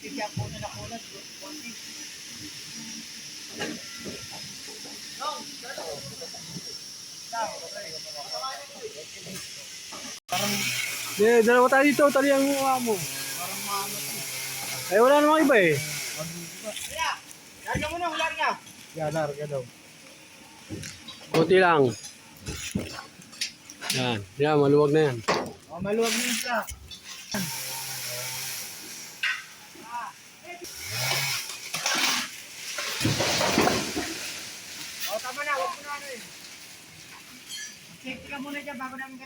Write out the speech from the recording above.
Kaya po na nakulat. Dalawa tayo dito, tali ang mukha mo. Parang maano. Ay, wala namang iba eh. Larga mo na, larga. Larga daw. Kunti lang. Yan, maluwag na yan. Oh, maluwag na yung truck. Oh, tama na, huwag mo na ano eh. Safety ka muna dyan bago namin